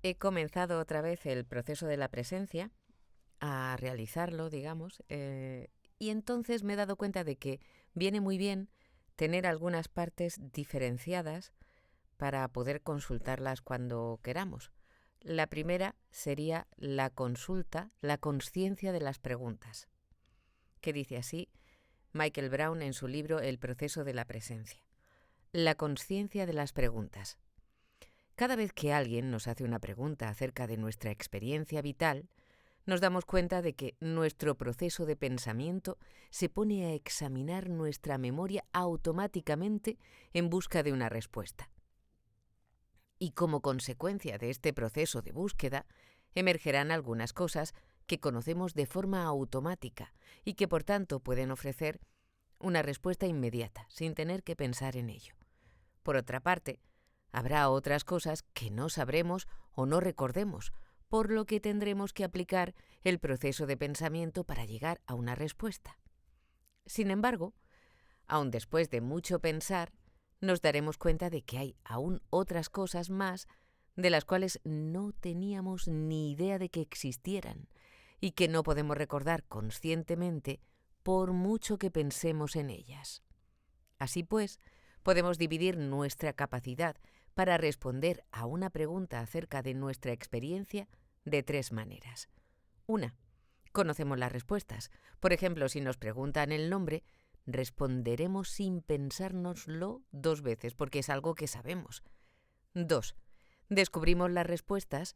He comenzado otra vez el proceso de la presencia, a realizarlo, digamos, y entonces me he dado cuenta de que viene muy bien tener algunas partes diferenciadas para poder consultarlas cuando queramos. La primera sería la consulta, la consciencia de las preguntas, que dice así Michael Brown en su libro El proceso de la presencia. La consciencia de las preguntas. Cada vez que alguien nos hace una pregunta acerca de nuestra experiencia vital, nos damos cuenta de que nuestro proceso de pensamiento se pone a examinar nuestra memoria automáticamente en busca de una respuesta. Y como consecuencia de este proceso de búsqueda, emergerán algunas cosas que conocemos de forma automática y que por tanto pueden ofrecer una respuesta inmediata, sin tener que pensar en ello. Por otra parte, habrá otras cosas que no sabremos o no recordemos, por lo que tendremos que aplicar el proceso de pensamiento para llegar a una respuesta. Sin embargo, aun después de mucho pensar, nos daremos cuenta de que hay aún otras cosas más de las cuales no teníamos ni idea de que existieran y que no podemos recordar conscientemente por mucho que pensemos en ellas. Así pues, podemos dividir nuestra capacidad para responder a una pregunta acerca de nuestra experiencia de tres maneras. Una, conocemos las respuestas. Por ejemplo, si nos preguntan el nombre, responderemos sin pensárnoslo dos veces, porque es algo que sabemos. 2. Descubrimos las respuestas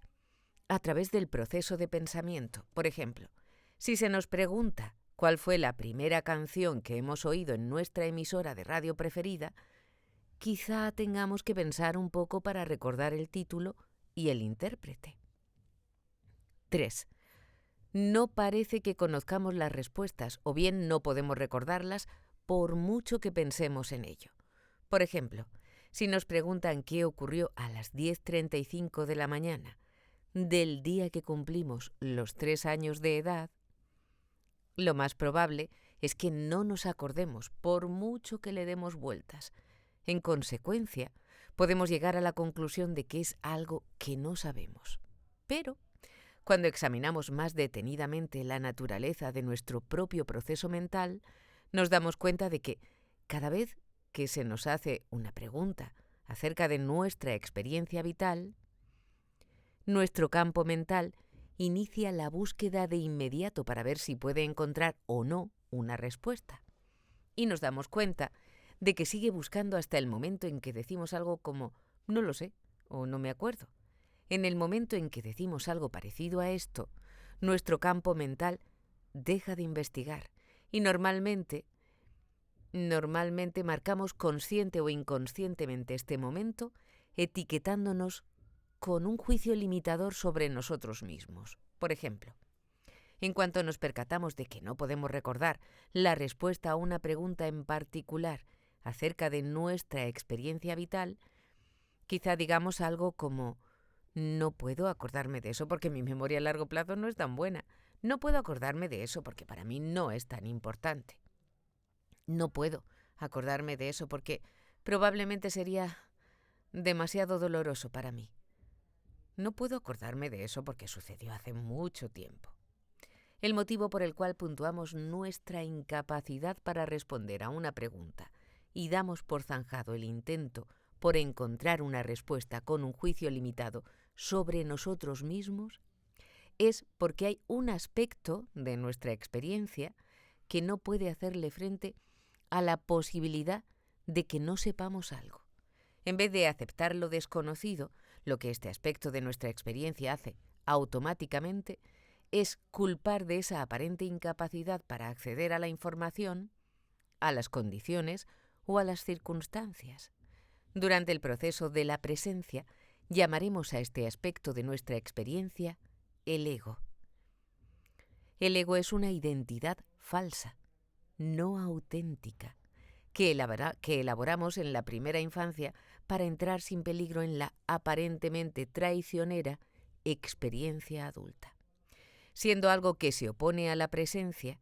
a través del proceso de pensamiento. Por ejemplo, si se nos pregunta cuál fue la primera canción que hemos oído en nuestra emisora de radio preferida, quizá tengamos que pensar un poco para recordar el título y el intérprete. 3. No parece que conozcamos las respuestas o bien no podemos recordarlas por mucho que pensemos en ello. Por ejemplo, si nos preguntan qué ocurrió a las 10:35 de la mañana del día que cumplimos los 3 años de edad, lo más probable es que no nos acordemos por mucho que le demos vueltas. En consecuencia, podemos llegar a la conclusión de que es algo que no sabemos. Pero, cuando examinamos más detenidamente la naturaleza de nuestro propio proceso mental, nos damos cuenta de que cada vez que se nos hace una pregunta acerca de nuestra experiencia vital, nuestro campo mental inicia la búsqueda de inmediato para ver si puede encontrar o no una respuesta. Y nos damos cuenta de que sigue buscando hasta el momento en que decimos algo como «no lo sé» o «no me acuerdo». En el momento en que decimos algo parecido a esto, nuestro campo mental deja de investigar y normalmente marcamos consciente o inconscientemente este momento etiquetándonos con un juicio limitador sobre nosotros mismos. Por ejemplo, en cuanto nos percatamos de que no podemos recordar la respuesta a una pregunta en particular acerca de nuestra experiencia vital, quizá digamos algo como «no puedo acordarme de eso porque mi memoria a largo plazo no es tan buena. No puedo acordarme de eso porque para mí no es tan importante. No puedo acordarme de eso porque probablemente sería demasiado doloroso para mí. No puedo acordarme de eso porque sucedió hace mucho tiempo». El motivo por el cual puntuamos nuestra incapacidad para responder a una pregunta y damos por zanjado el intento por encontrar una respuesta con un juicio limitado sobre nosotros mismos es porque hay un aspecto de nuestra experiencia que no puede hacerle frente a la posibilidad de que no sepamos algo. En vez de aceptar lo desconocido, lo que este aspecto de nuestra experiencia hace automáticamente es culpar de esa aparente incapacidad para acceder a la información, a las condiciones o a las circunstancias. Durante el proceso de la presencia, llamaremos a este aspecto de nuestra experiencia el ego. El ego es una identidad falsa, no auténtica, que elaboramos en la primera infancia para entrar sin peligro en la aparentemente traicionera experiencia adulta. Siendo algo que se opone a la presencia,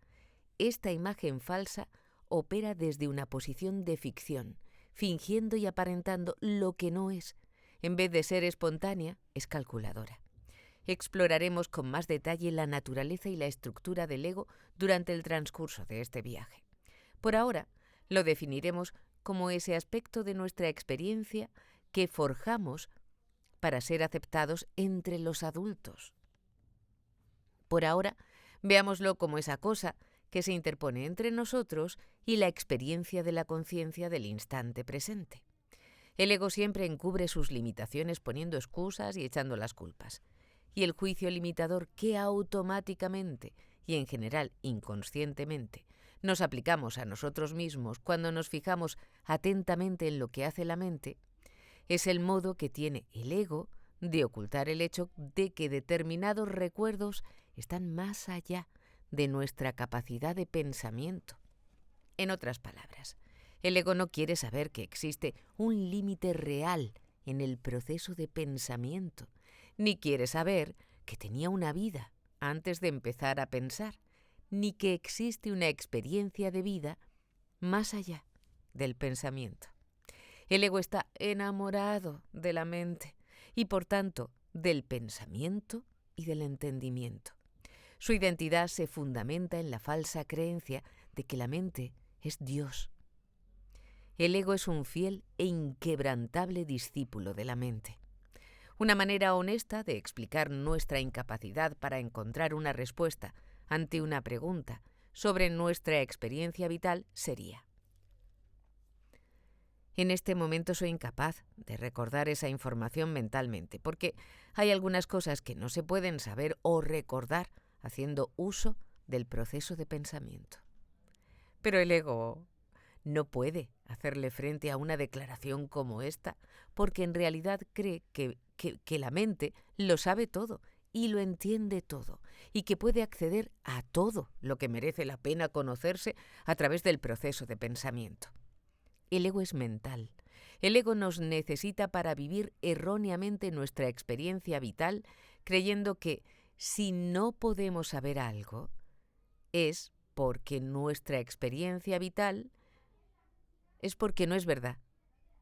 esta imagen falsa opera desde una posición de ficción, fingiendo y aparentando lo que no es, en vez de ser espontánea, es calculadora. Exploraremos con más detalle la naturaleza y la estructura del ego durante el transcurso de este viaje. Por ahora, lo definiremos como ese aspecto de nuestra experiencia que forjamos para ser aceptados entre los adultos. Por ahora, veámoslo como esa cosa que se interpone entre nosotros y la experiencia de la conciencia del instante presente. El ego siempre encubre sus limitaciones poniendo excusas y echando las culpas. Y el juicio limitador que automáticamente y en general inconscientemente nos aplicamos a nosotros mismos cuando nos fijamos atentamente en lo que hace la mente, es el modo que tiene el ego de ocultar el hecho de que determinados recuerdos están más allá de nuestra capacidad de pensamiento. En otras palabras, el ego no quiere saber que existe un límite real en el proceso de pensamiento, ni quiere saber que tenía una vida antes de empezar a pensar, ni que existe una experiencia de vida más allá del pensamiento. El ego está enamorado de la mente y, por tanto, del pensamiento y del entendimiento. Su identidad se fundamenta en la falsa creencia de que la mente es Dios. El ego es un fiel e inquebrantable discípulo de la mente. Una manera honesta de explicar nuestra incapacidad para encontrar una respuesta ante una pregunta sobre nuestra experiencia vital sería: en este momento soy incapaz de recordar esa información mentalmente, porque hay algunas cosas que no se pueden saber o recordar haciendo uso del proceso de pensamiento. Pero el ego no puede hacerle frente a una declaración como esta, porque en realidad cree que la mente lo sabe todo y lo entiende todo, y que puede acceder a todo lo que merece la pena conocerse a través del proceso de pensamiento. El ego es mental. El ego nos necesita para vivir erróneamente nuestra experiencia vital, creyendo que si no podemos saber algo, es porque nuestra experiencia vital es porque no es verdad.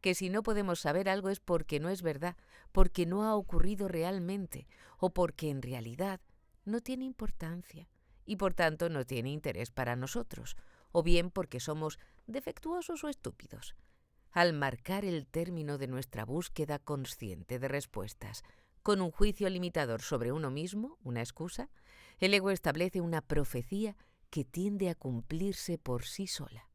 Que si no podemos saber algo es porque no es verdad, porque no ha ocurrido realmente, o porque en realidad no tiene importancia y por tanto no tiene interés para nosotros, o bien porque somos defectuosos o estúpidos. Al marcar el término de nuestra búsqueda consciente de respuestas con un juicio limitador sobre uno mismo, una excusa, el ego establece una profecía que tiende a cumplirse por sí sola.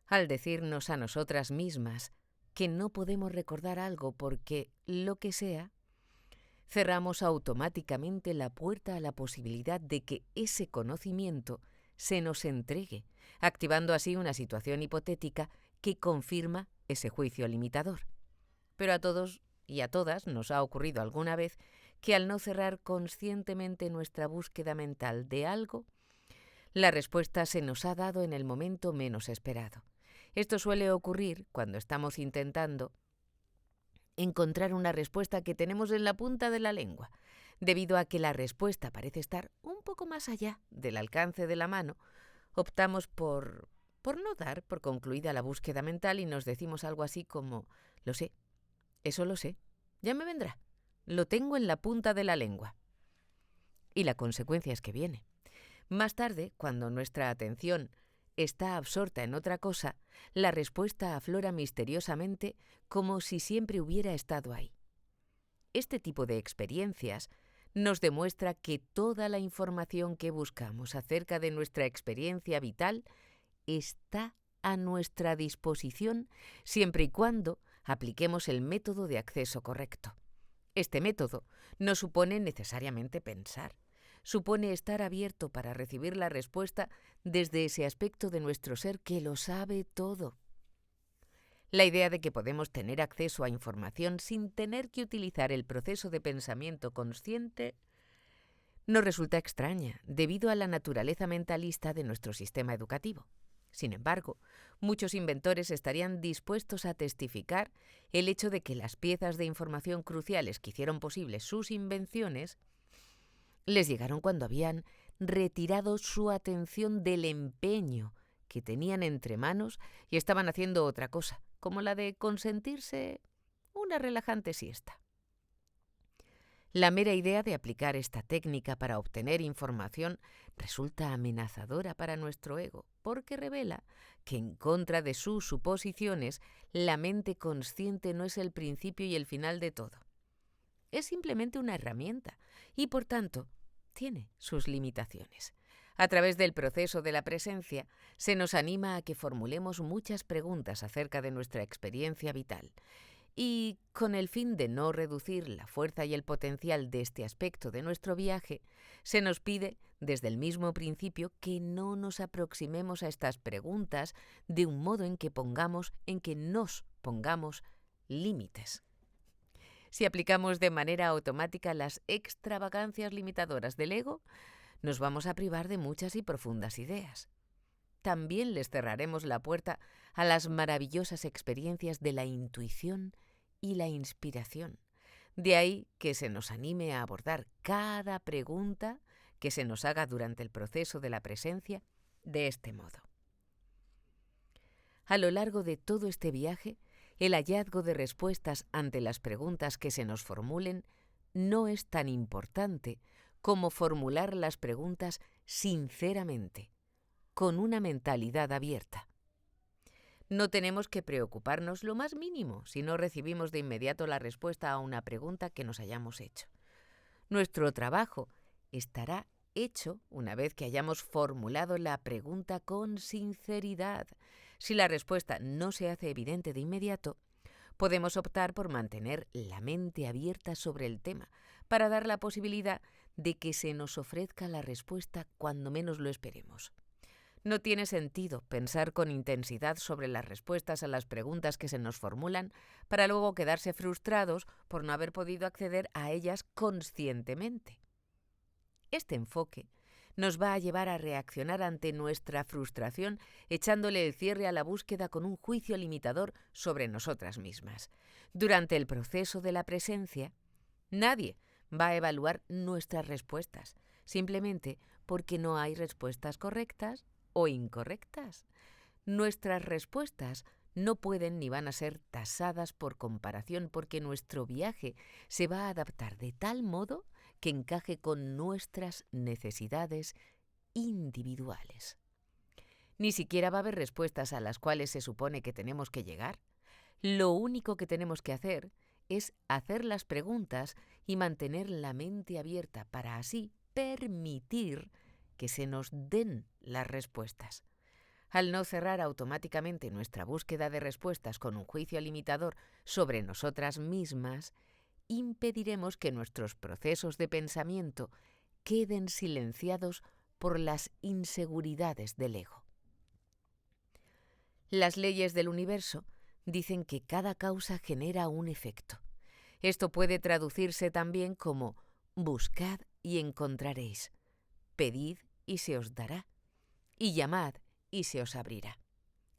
Al decirnos a nosotras mismas que no podemos recordar algo porque lo que sea, cerramos automáticamente la puerta a la posibilidad de que ese conocimiento se nos entregue, activando así una situación hipotética que confirma ese juicio limitador. Pero a todos y a todas nos ha ocurrido alguna vez que al no cerrar conscientemente nuestra búsqueda mental de algo, la respuesta se nos ha dado en el momento menos esperado. Esto suele ocurrir cuando estamos intentando encontrar una respuesta que tenemos en la punta de la lengua. Debido a que la respuesta parece estar un poco más allá del alcance de la mano, optamos por no dar por concluida la búsqueda mental y nos decimos algo así como: lo sé, eso lo sé, ya me vendrá, lo tengo en la punta de la lengua. Y la consecuencia es que viene. Más tarde, cuando nuestra atención está absorta en otra cosa, la respuesta aflora misteriosamente como si siempre hubiera estado ahí. Este tipo de experiencias nos demuestra que toda la información que buscamos acerca de nuestra experiencia vital está a nuestra disposición siempre y cuando apliquemos el método de acceso correcto. Este método no supone necesariamente pensar. Supone estar abierto para recibir la respuesta desde ese aspecto de nuestro ser que lo sabe todo. La idea de que podemos tener acceso a información sin tener que utilizar el proceso de pensamiento consciente nos resulta extraña debido a la naturaleza mentalista de nuestro sistema educativo. Sin embargo, muchos inventores estarían dispuestos a testificar el hecho de que las piezas de información cruciales que hicieron posibles sus invenciones les llegaron cuando habían retirado su atención del empeño que tenían entre manos y estaban haciendo otra cosa, como la de consentirse una relajante siesta. La mera idea de aplicar esta técnica para obtener información resulta amenazadora para nuestro ego, porque revela que en contra de sus suposiciones, la mente consciente no es el principio y el final de todo. Es simplemente una herramienta y, por tanto, tiene sus limitaciones. A través del proceso de la presencia, se nos anima a que formulemos muchas preguntas acerca de nuestra experiencia vital. Y con el fin de no reducir la fuerza y el potencial de este aspecto de nuestro viaje, se nos pide desde el mismo principio que no nos aproximemos a estas preguntas de un modo en que nos pongamos límites. Si aplicamos de manera automática las extravagancias limitadoras del ego, nos vamos a privar de muchas y profundas ideas. También les cerraremos la puerta a las maravillosas experiencias de la intuición y la inspiración. De ahí que se nos anime a abordar cada pregunta que se nos haga durante el proceso de la presencia de este modo. A lo largo de todo este viaje, el hallazgo de respuestas ante las preguntas que se nos formulen no es tan importante como formular las preguntas sinceramente, con una mentalidad abierta. No tenemos que preocuparnos lo más mínimo si no recibimos de inmediato la respuesta a una pregunta que nos hayamos hecho. Nuestro trabajo estará hecho una vez que hayamos formulado la pregunta con sinceridad. Si la respuesta no se hace evidente de inmediato, podemos optar por mantener la mente abierta sobre el tema para dar la posibilidad de que se nos ofrezca la respuesta cuando menos lo esperemos. No tiene sentido pensar con intensidad sobre las respuestas a las preguntas que se nos formulan para luego quedarse frustrados por no haber podido acceder a ellas conscientemente. Este enfoque nos va a llevar a reaccionar ante nuestra frustración echándole el cierre a la búsqueda con un juicio limitador sobre nosotras mismas. Durante el proceso de la presencia, nadie va a evaluar nuestras respuestas, simplemente porque no hay respuestas correctas o incorrectas. Nuestras respuestas no pueden ni van a ser tasadas por comparación porque nuestro viaje se va a adaptar de tal modo que encaje con nuestras necesidades individuales. Ni siquiera va a haber respuestas a las cuales se supone que tenemos que llegar. Lo único que tenemos que hacer es hacer las preguntas y mantener la mente abierta para así permitir que se nos den las respuestas. Al no cerrar automáticamente nuestra búsqueda de respuestas con un juicio limitador sobre nosotras mismas, impediremos que nuestros procesos de pensamiento queden silenciados por las inseguridades del ego. Las leyes del universo dicen que cada causa genera un efecto. Esto puede traducirse también como buscad y encontraréis, pedid y se os dará, y llamad y se os abrirá.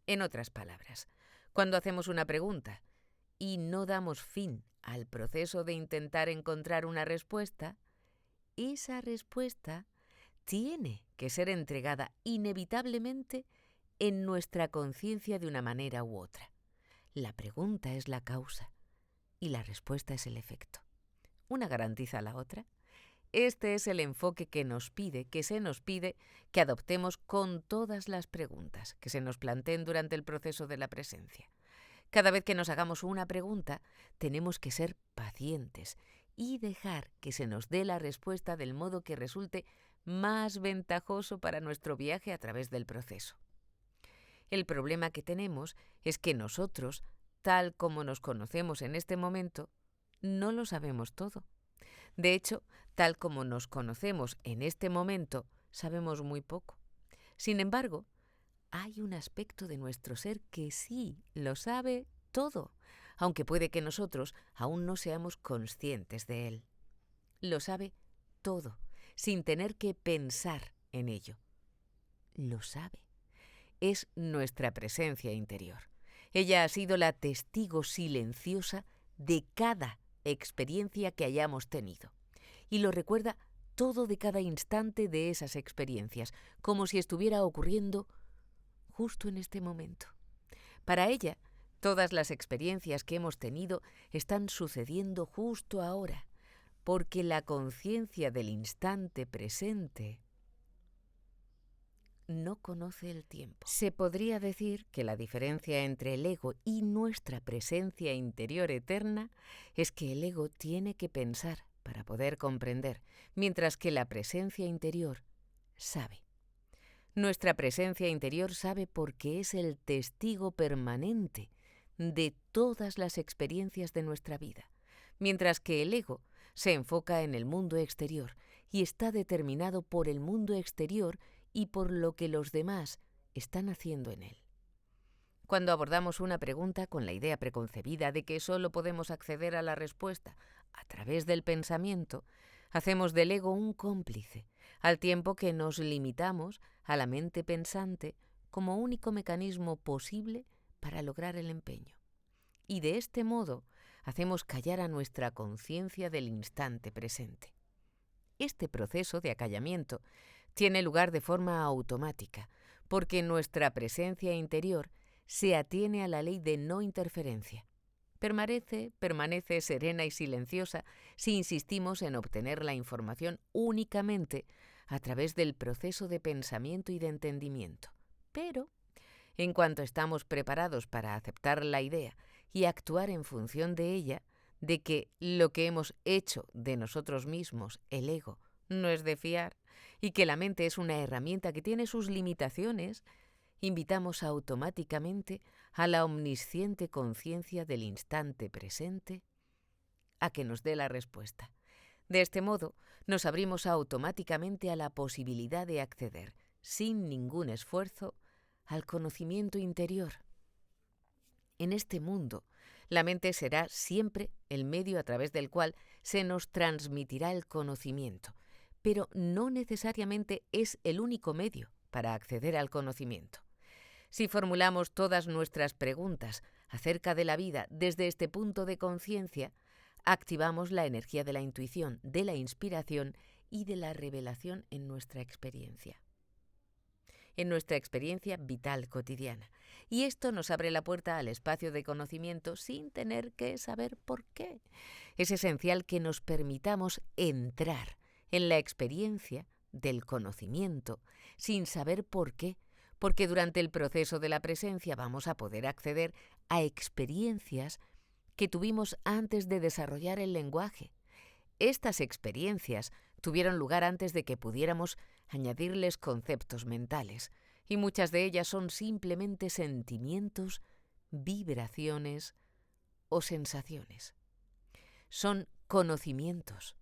En otras palabras, cuando hacemos una pregunta y no damos fin al proceso de intentar encontrar una respuesta, esa respuesta tiene que ser entregada inevitablemente en nuestra conciencia de una manera u otra. La pregunta es la causa y la respuesta es el efecto. ¿Una garantiza la otra? Este es el enfoque que se nos pide que adoptemos con todas las preguntas que se nos planteen durante el proceso de la presencia. Cada vez que nos hagamos una pregunta, tenemos que ser pacientes y dejar que se nos dé la respuesta del modo que resulte más ventajoso para nuestro viaje a través del proceso. El problema que tenemos es que nosotros, tal como nos conocemos en este momento, no lo sabemos todo. De hecho, tal como nos conocemos en este momento, sabemos muy poco. Sin embargo, hay un aspecto de nuestro ser que sí lo sabe todo, aunque puede que nosotros aún no seamos conscientes de él. Lo sabe todo, sin tener que pensar en ello. Lo sabe. Es nuestra presencia interior. Ella ha sido la testigo silenciosa de cada experiencia que hayamos tenido. Y lo recuerda todo de cada instante de esas experiencias, como si estuviera ocurriendo justo en este momento. Para ella, Todas las experiencias que hemos tenido están sucediendo justo ahora, porque la conciencia del instante presente no conoce el tiempo. Se podría decir que la diferencia entre el ego y nuestra presencia interior eterna es que el ego tiene que pensar para poder comprender, mientras que la presencia interior sabe. Nuestra presencia interior sabe porque es el testigo permanente de todas las experiencias de nuestra vida, mientras que el ego se enfoca en el mundo exterior y está determinado por el mundo exterior y por lo que los demás están haciendo en él. Cuando abordamos una pregunta con la idea preconcebida de que solo podemos acceder a la respuesta a través del pensamiento, hacemos del ego un cómplice, al tiempo que nos limitamos a la mente pensante como único mecanismo posible para lograr el empeño. Y de este modo hacemos callar a nuestra conciencia del instante presente. Este proceso de acallamiento tiene lugar de forma automática, porque nuestra presencia interior se atiene a la ley de no interferencia. Permanece serena y silenciosa si insistimos en obtener la información únicamente a través del proceso de pensamiento y de entendimiento. Pero, en cuanto estamos preparados para aceptar la idea y actuar en función de ella, de que lo que hemos hecho de nosotros mismos, el ego, no es de fiar, y que la mente es una herramienta que tiene sus limitaciones, invitamos automáticamente a la omnisciente conciencia del instante presente a que nos dé la respuesta. De este modo, nos abrimos automáticamente a la posibilidad de acceder, sin ningún esfuerzo, al conocimiento interior. En este mundo, la mente será siempre el medio a través del cual se nos transmitirá el conocimiento, pero no necesariamente es el único medio para acceder al conocimiento. Si formulamos todas nuestras preguntas acerca de la vida desde este punto de conciencia, activamos la energía de la intuición, de la inspiración y de la revelación en nuestra experiencia vital cotidiana. Y esto nos abre la puerta al espacio de conocimiento sin tener que saber por qué. Es esencial que nos permitamos entrar en la experiencia del conocimiento sin saber por qué, porque durante el proceso de la presencia vamos a poder acceder a experiencias que tuvimos antes de desarrollar el lenguaje. Estas experiencias tuvieron lugar antes de que pudiéramos añadirles conceptos mentales, y muchas de ellas son simplemente sentimientos, vibraciones o sensaciones. Son conocimientos,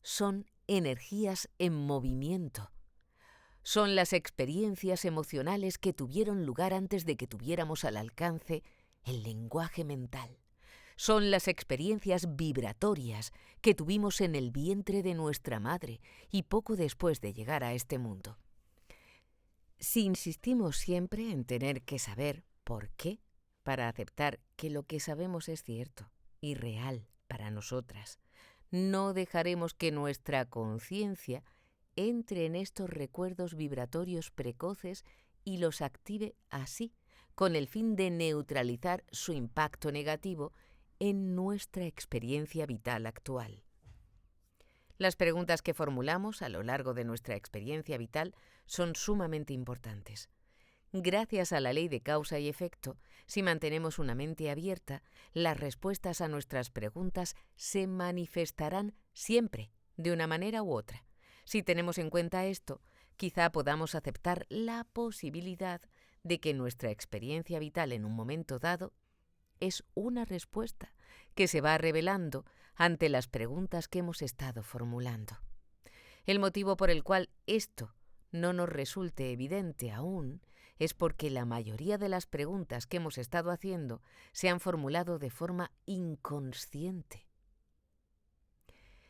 son energías en movimiento, son las experiencias emocionales que tuvieron lugar antes de que tuviéramos al alcance el lenguaje mental. Son las experiencias vibratorias que tuvimos en el vientre de nuestra madre y poco después de llegar a este mundo. Si insistimos siempre en tener que saber por qué, para aceptar que lo que sabemos es cierto y real para nosotras, no dejaremos que nuestra conciencia entre en estos recuerdos vibratorios precoces y los active así, con el fin de neutralizar su impacto negativo en nuestra experiencia vital actual. Las preguntas que formulamos a lo largo de nuestra experiencia vital son sumamente importantes. Gracias a la ley de causa y efecto, si mantenemos una mente abierta, las respuestas a nuestras preguntas se manifestarán siempre, de una manera u otra. Si tenemos en cuenta esto, quizá podamos aceptar la posibilidad de que nuestra experiencia vital en un momento dado es una respuesta que se va revelando ante las preguntas que hemos estado formulando. El motivo por el cual esto no nos resulte evidente aún es porque la mayoría de las preguntas que hemos estado haciendo se han formulado de forma inconsciente.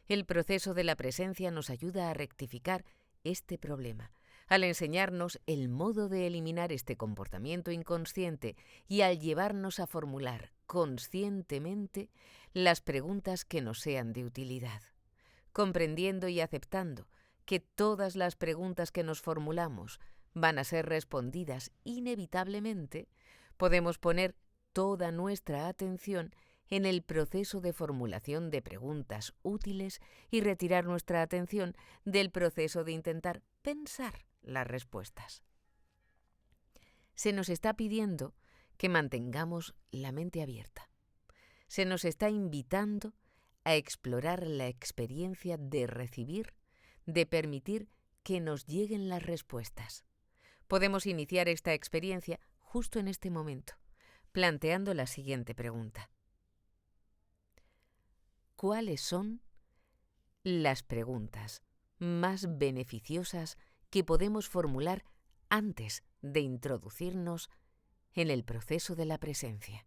El proceso de la presencia nos ayuda a rectificar este problema, al enseñarnos el modo de eliminar este comportamiento inconsciente y al llevarnos a formular conscientemente las preguntas que nos sean de utilidad, comprendiendo y aceptando que todas las preguntas que nos formulamos van a ser respondidas inevitablemente. Podemos poner toda nuestra atención en el proceso de formulación de preguntas útiles y retirar nuestra atención del proceso de intentar pensar las respuestas. Se nos está pidiendo que mantengamos la mente abierta. Se nos está invitando a explorar la experiencia de recibir, de permitir que nos lleguen las respuestas. Podemos iniciar esta experiencia justo en este momento, planteando la siguiente pregunta. ¿Cuáles son las preguntas más beneficiosas que podemos formular antes de introducirnos en el proceso de la presencia?